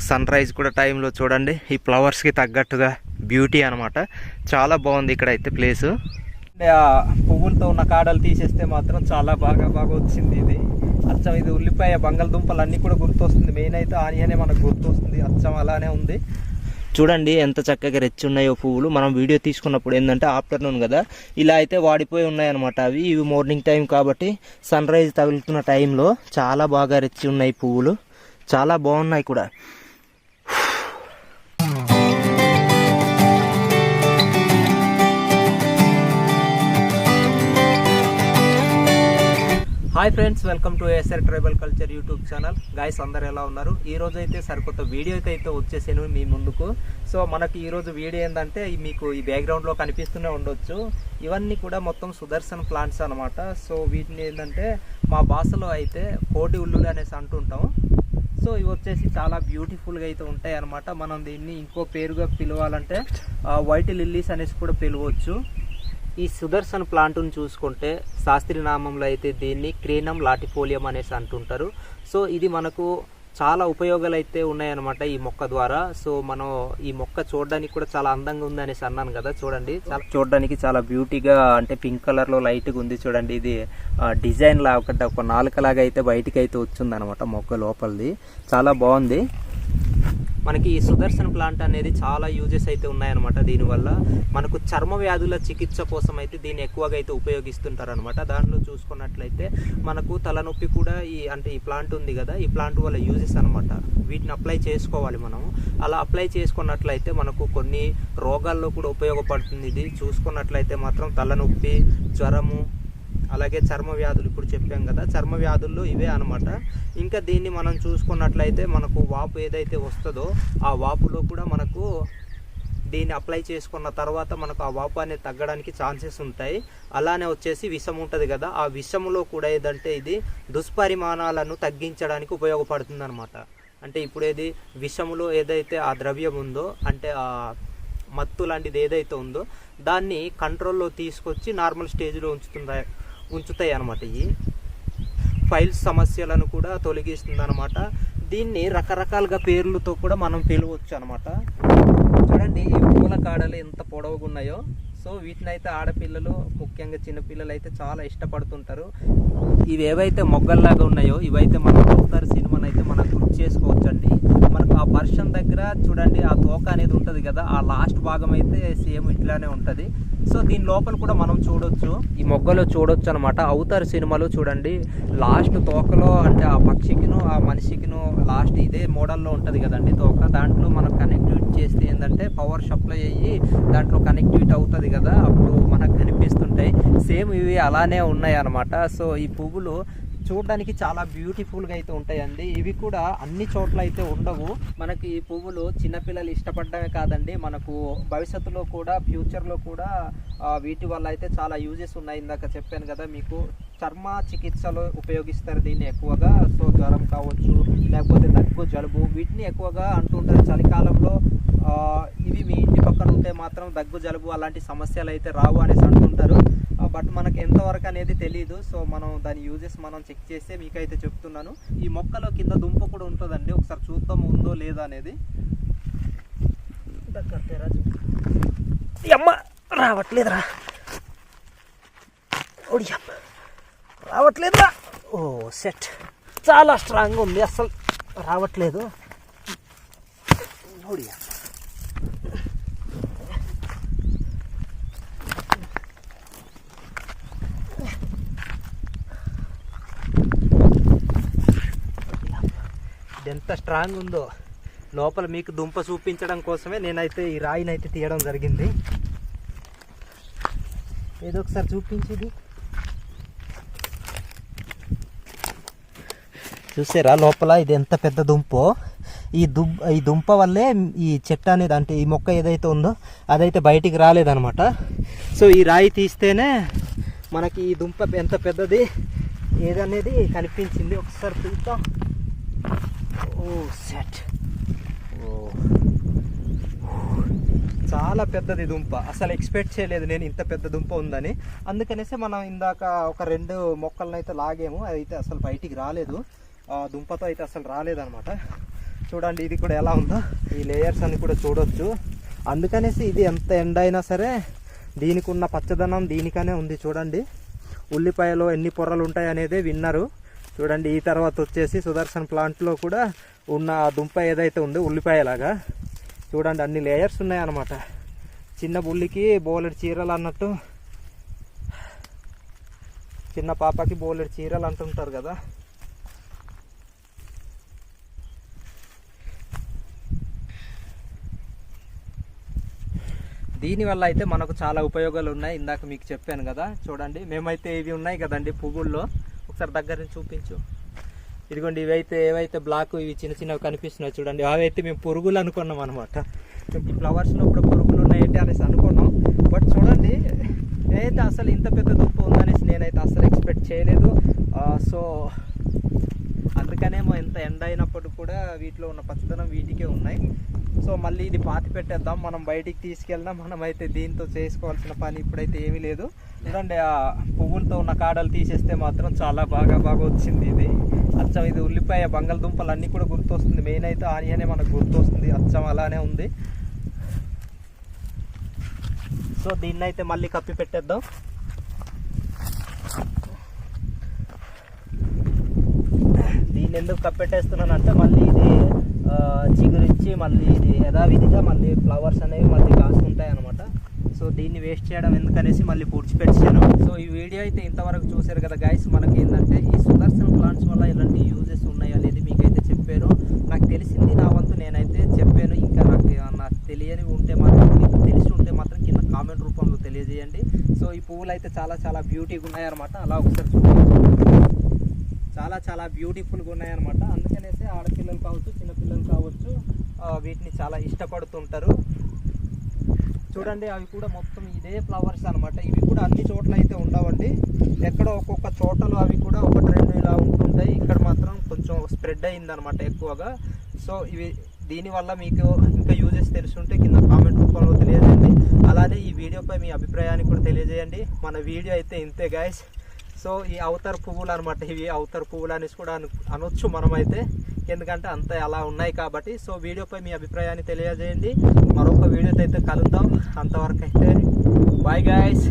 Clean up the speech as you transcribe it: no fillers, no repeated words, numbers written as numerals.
Sun rise కూడా టైంలో చూడండి, ఈ ఫ్లవర్స్కి తగ్గట్టుగా బ్యూటీ అనమాట. చాలా బాగుంది ఇక్కడ అయితే ప్లేసు. ఆ పువ్వులతో ఉన్న కాడలు తీసేస్తే మాత్రం చాలా బాగా వచ్చింది. ఇది అచ్చం ఇది ఉల్లిపాయ బంగాళదుంపలు అన్నీ కూడా గుర్తొస్తుంది. మెయిన్ అయితే ఆనియనే మనకు గుర్తొస్తుంది. అచ్చం అలానే ఉంది. చూడండి ఎంత చక్కగా రెచ్చి ఉన్నాయో పువ్వులు. మనం వీడియో తీసుకున్నప్పుడు ఏంటంటే ఆఫ్టర్నూన్ కదా, ఇలా అయితే వాడిపోయి ఉన్నాయన్నమాట. ఇవి మార్నింగ్ టైం కాబట్టి సన్ రైజ్ తగులుతున్న టైంలో చాలా బాగా రెచ్చి ఉన్నాయి పువ్వులు. చాలా బాగున్నాయి కూడా. Hi friends, welcome to ASR tribal culture YouTube channel. Guys అందరు ఎలా ఉన్నారు? ఈరోజు అయితే సరికొత్త వీడియో అయితే వచ్చేసాను మీ ముందుకు. సో మనకి ఈరోజు వీడియో ఏంటంటే మీకు ఈ బ్యాక్గ్రౌండ్లో కనిపిస్తూనే ఉండొచ్చు. ఇవన్నీ కూడా మొత్తం సుదర్శన్ ప్లాంట్స్ అనమాట. సో వీటిని ఏంటంటే మా భాషలో అయితే కోడి ఉల్లులు అనేసి అంటుంటాం. సో ఇవి వచ్చేసి చాలా బ్యూటిఫుల్గా అయితే ఉంటాయి అనమాట. మనం దీన్ని ఇంకో పేరుగా పిలవాలంటే వైట్ లిల్లీస్ అనేసి కూడా పిలవచ్చు. ఈ సుదర్శన్ ప్లాంట్ను చూసుకుంటే శాస్త్రీయ నామంలో అయితే దీన్ని క్రీనం లాటిఫోలియం అనేసి అంటుంటారు. సో ఇది మనకు చాలా ఉపయోగాలు అయితే ఉన్నాయన్నమాట ఈ మొక్క ద్వారా. సో మనం ఈ మొక్క చూడడానికి కూడా చాలా అందంగా ఉంది అనేసి అన్నాను కదా. చూడండి, చాలా చూడడానికి చాలా బ్యూటీగా, అంటే పింక్ కలర్లో లైట్గా ఉంది. చూడండి, ఇది డిజైన్ లాగా ఒక నాలుకలాగా అయితే బయటికి అయితే వచ్చింది అనమాట మొక్క లోపలిది. చాలా బాగుంది. మనకి ఈ సుదర్శన్ ప్లాంట్ అనేది చాలా యూజెస్ అయితే ఉన్నాయన్నమాట. దీనివల్ల మనకు చర్మ వ్యాధుల చికిత్స కోసం అయితే దీన్ని ఎక్కువగా అయితే ఉపయోగిస్తుంటారు అనమాట. దాంట్లో చూసుకున్నట్లయితే మనకు తలనొప్పి కూడా ఈ ప్లాంట్ ఉంది కదా, ఈ ప్లాంట్ వల్ల యూజెస్ అనమాట. వీటిని అప్లై చేసుకోవాలి మనం. అలా అప్లై చేసుకున్నట్లయితే మనకు కొన్ని రోగాల్లో కూడా ఉపయోగపడుతుంది. ఇది చూసుకున్నట్లయితే మాత్రం తలనొప్పి, జ్వరము, అలాగే చర్మ వ్యాధులు ఇప్పుడు చెప్పాం కదా, చర్మ వ్యాధుల్లో ఇవే అనమాట. ఇంకా దీన్ని మనం చూసుకున్నట్లయితే మనకు వాపు ఏదైతే వస్తుందో ఆ వాపులో కూడా మనకు దీన్ని అప్లై చేసుకున్న తర్వాత మనకు ఆ వాపు అనేది తగ్గడానికి ఛాన్సెస్ ఉంటాయి. అలానే వచ్చేసి విషం ఉంటుంది కదా, ఆ విషంలో కూడా ఏదంటే ఇది దుష్పరిమాణాలను తగ్గించడానికి ఉపయోగపడుతుంది అనమాట. అంటే ఇప్పుడు ఏది విషములో ఏదైతే ఆ ద్రవ్యం ఉందో, అంటే ఆ మత్తు లాంటిది ఏదైతే ఉందో దాన్ని కంట్రోల్లో తీసుకొచ్చి నార్మల్ స్టేజ్లో ఉంచుతాయి అన్నమాట. ఈ ఫైల్స్ సమస్యలను కూడా తొలగిస్తుంది అనమాట. దీన్ని రకరకాలుగా పేర్లతో కూడా మనం పిలవచ్చు అనమాట. చూడండి, ఈ పూల కాడలు ఎంత పొడవుగా ఉన్నాయో. సో వీటిని అయితే ఆడపిల్లలు, ముఖ్యంగా చిన్నపిల్లలు అయితే చాలా ఇష్టపడుతుంటారు. ఇవి ఏవైతే మొగ్గల్లాగా ఉన్నాయో ఇవైతే మనం అవతార్ సినిమాని అయితే మనం గుర్తు చేసుకోవచ్చు అండి. మనకు ఆ పర్షన్ దగ్గర చూడండి ఆ తోక అనేది ఉంటుంది కదా, ఆ లాస్ట్ భాగం అయితే సేమ్ ఇట్లానే ఉంటుంది. సో దీని లోపల కూడా మనం చూడొచ్చు, ఈ మొగ్గలో చూడొచ్చు అనమాట. అవతార్ సినిమాలో చూడండి లాస్ట్ తోకలో, అంటే ఆ పక్షికిను ఆ మనిషికిను లాస్ట్ ఇదే మోడల్లో ఉంటుంది కదండి తోక. దాంట్లో మనం కనెక్టివిటీ చేస్తే ఏంటంటే పవర్ సప్లై అయ్యి దాంట్లో కనెక్టివిటీ అవుతుంది కదా, అప్పుడు మనకు కనిపిస్తుంటాయి. సేమ్ ఇవి అలానే ఉన్నాయి అనమాట. సో ఈ పువ్వులు చూడడానికి చాలా బ్యూటిఫుల్గా అయితే ఉంటాయండి. ఇవి కూడా అన్ని చోట్ల అయితే ఉండవు. మనకి ఈ పువ్వులు చిన్నపిల్లలు ఇష్టపడమే కాదండి, మనకు భవిష్యత్తులో కూడా ఫ్యూచర్లో కూడా వీటి వల్ల అయితే చాలా యూజెస్ ఉన్నాయి. ఇందాక చెప్పాను కదా మీకు, చర్మ చికిత్సలో ఉపయోగిస్తారు దీన్ని ఎక్కువగా. సో జ్వరం కావచ్చు, లేకపోతే దగ్గు, జలుబు, వీటిని ఎక్కువగా అంటుంటారు. చలికాలంలో ఇవి మీ ఇంటి పక్కన ఉంటే మాత్రం దగ్గు, జలుబు అలాంటి సమస్యలు అయితే రావు అనేసి అంటుంటారు. బట్ మనకు ఎంతవరకు అనేది తెలియదు. సో మనం దాని యూజెస్ మనం చెక్ చేస్తే మీకైతే చెప్తున్నాను. ఈ మొక్కలో కింద దుంప కూడా ఉంటుందండి, ఒకసారి చూద్దాం ఉందో లేదా అనేది. అమ్మ రావట్లేదురా, రావట్లేదురా. ఓ సెట్, చాలా స్ట్రాంగ్ ఉంది, అసలు రావట్లేదు. ఎంత స్ట్రాంగ్ ఉందో లోపల మీకు దుంప చూపించడం కోసమే నేనైతే ఈ రాయిని అయితే తీయడం జరిగింది. ఏదో ఒకసారి చూపించేది చూసారా లోపల ఇది ఎంత పెద్ద దుంపో. ఈ దుంప వల్లే ఈ చెట్టు అనేది, అంటే ఈ మొక్క ఏదైతే ఉందో అదైతే బయటికి రాలేదనమాట. సో ఈ రాయి తీస్తేనే మనకి ఈ దుంప ఎంత పెద్దది ఏదనేది కనిపించింది. ఒకసారి చూద్దాం. ఓ సెట్, ఓ చాలా పెద్దది దుంప. అసలు ఎక్స్పెక్ట్ చేయలేదు నేను ఇంత పెద్ద దుంప ఉందని. అందుకనేసి మనం ఇందాక ఒక 2 మొక్కలను అయితే లాగాము, అది అయితే అసలు బయటికి రాలేదు. దుంపతో అయితే అసలు రాలేదన్నమాట. చూడండి ఇది కూడా ఎలా ఉందో, ఈ లేయర్స్ అని కూడా చూడొచ్చు. అందుకనేసి ఇది ఎంత ఎండ అయినా సరే దీనికి ఉన్న పచ్చదనం దీనికనే ఉంది. చూడండి ఉల్లిపాయలో ఎన్ని పొరలు ఉంటాయి అనేది విన్నారు. చూడండి ఈ తర్వాత వచ్చేసి సుదర్శన్ ప్లాంట్లో కూడా ఉన్న దుంప ఏదైతే ఉందో ఉల్లిపాయలాగా చూడండి అన్ని లేయర్స్ ఉన్నాయన్నమాట. చిన్న బుల్లికి బోలెడు చీరలు అన్నట్టు, చిన్న పాపకి బోలెడు చీరలు అంటుంటారు కదా. దీనివల్ల అయితే మనకు చాలా ఉపయోగాలు ఉన్నాయి. ఇందాక మీకు చెప్పాను కదా. చూడండి మేమైతే ఇవి ఉన్నాయి కదండి పువ్వుల్లో, ఒకసారి దగ్గర నుంచి చూపించు. ఇదిగోండి ఇవైతే ఏవైతే బ్లాక్ ఇవి చిన్న చిన్నవి కనిపిస్తున్నాయి చూడండి, అవైతే మేము పురుగులు అనుకున్నాం అనమాట. ఈ ఫ్లవర్స్లో కూడా పురుగులు ఉన్నాయంటే అనేసి అనుకున్నాం. బట్ చూడండి నేనైతే అసలు ఇంత పెద్ద దుంప ఉందనేసి నేనైతే అసలు ఎక్స్పెక్ట్ చేయలేదు. సో అందుకనేమో ఎంత ఎండ అయినప్పుడు కూడా వీటిలో ఉన్న పచ్చదనం వీటికే ఉన్నాయి. సో మళ్ళీ ఇది పాతి పెట్టేద్దాం, మనం బయటికి తీసుకెళ్దాం. మనమైతే దీంతో చేసుకోవాల్సిన పని ఇప్పుడైతే ఏమీ లేదు. చూడండి ఆ పువ్వులతో ఉన్న కాడలు తీసేస్తే మాత్రం చాలా బాగా వచ్చింది. ఇది అచ్చం ఇది ఉల్లిపాయ బంగాళదుంపలు అన్నీ కూడా గుర్తొస్తుంది. మెయిన్ అయితే ఆనియనే మనకు గుర్తొస్తుంది, అచ్చం అలానే ఉంది. సో దీన్ని అయితే మళ్ళీ కప్పి పెట్టేద్దాం. దీన్ని ఎందుకు కప్పెట్టేస్తున్నానంటే మళ్ళీ ఇది చిగురించి మళ్ళీ ఇది యథావిధిగా మళ్ళీ ఫ్లవర్స్ అనేవి మళ్ళీ కాస్తుంటాయి అనమాట. సో దీన్ని వేస్ట్ చేయడం ఎందుకనేసి మళ్ళీ పూడ్చిపెట్టాను. సో ఈ వీడియో అయితే ఇంతవరకు చూశారు కదా గైస్. మనకి ఏంటంటే ఈ సుదర్శన్ ప్లాంట్స్ వల్ల ఎలాంటి యూజెస్ ఉన్నాయి అనేది మీకైతే చెప్పాను. నాకు తెలిసింది నా వంతు నేనైతే చెప్పాను. ఇంకా నాకు తెలియనివి ఉంటే మాత్రం, మీకు తెలిసి ఉంటే మాత్రం కింద కామెంట్ రూపంలో తెలియజేయండి. సో ఈ పువ్వులు అయితే చాలా బ్యూటీగా ఉన్నాయన్నమాట. అలా ఒకసారి చూడండి, చాలా బ్యూటిఫుల్గా ఉన్నాయన్నమాట. అందుకనేసి ఆడపిల్లలు కావచ్చు చిన్నపిల్లలు కావచ్చు వీటిని చాలా ఇష్టపడుతుంటారు. చూడండి అవి కూడా మొత్తం ఇదే ఫ్లవర్స్ అనమాట. ఇవి కూడా అన్ని చోట్ల అయితే ఉండవండి, ఎక్కడో ఒక్కొక్క చోటలో అవి కూడా 1-2 ఇలా ఉంటుంటాయి. ఇక్కడ మాత్రం కొంచెం స్ప్రెడ్ అయిందనమాట ఎక్కువగా. సో ఇవి దీనివల్ల మీకు ఇంకా యూజెస్ తెలుసుంటే కింద కామెంట్ రూపంలో తెలియజేయండి. అలానే ఈ వీడియోపై మీ అభిప్రాయాన్ని కూడా తెలియజేయండి. మన వీడియో అయితే ఇంతే గాయస్. సో ఈ అవతార్ పువ్వులు అనమాట, ఇవి అవతార్ పువ్వులు అనేసి కూడా అనొచ్చు మనమైతే, ఎందుకంటే అంత అలా ఉన్నాయి కాబట్టి. సో వీడియోపై మీ అభిప్రాయాన్ని తెలియజేయండి. మరొక వీడియోతో అయితే కలుద్దాం. అంతవరకు అయితే బాయ్ గాయస్.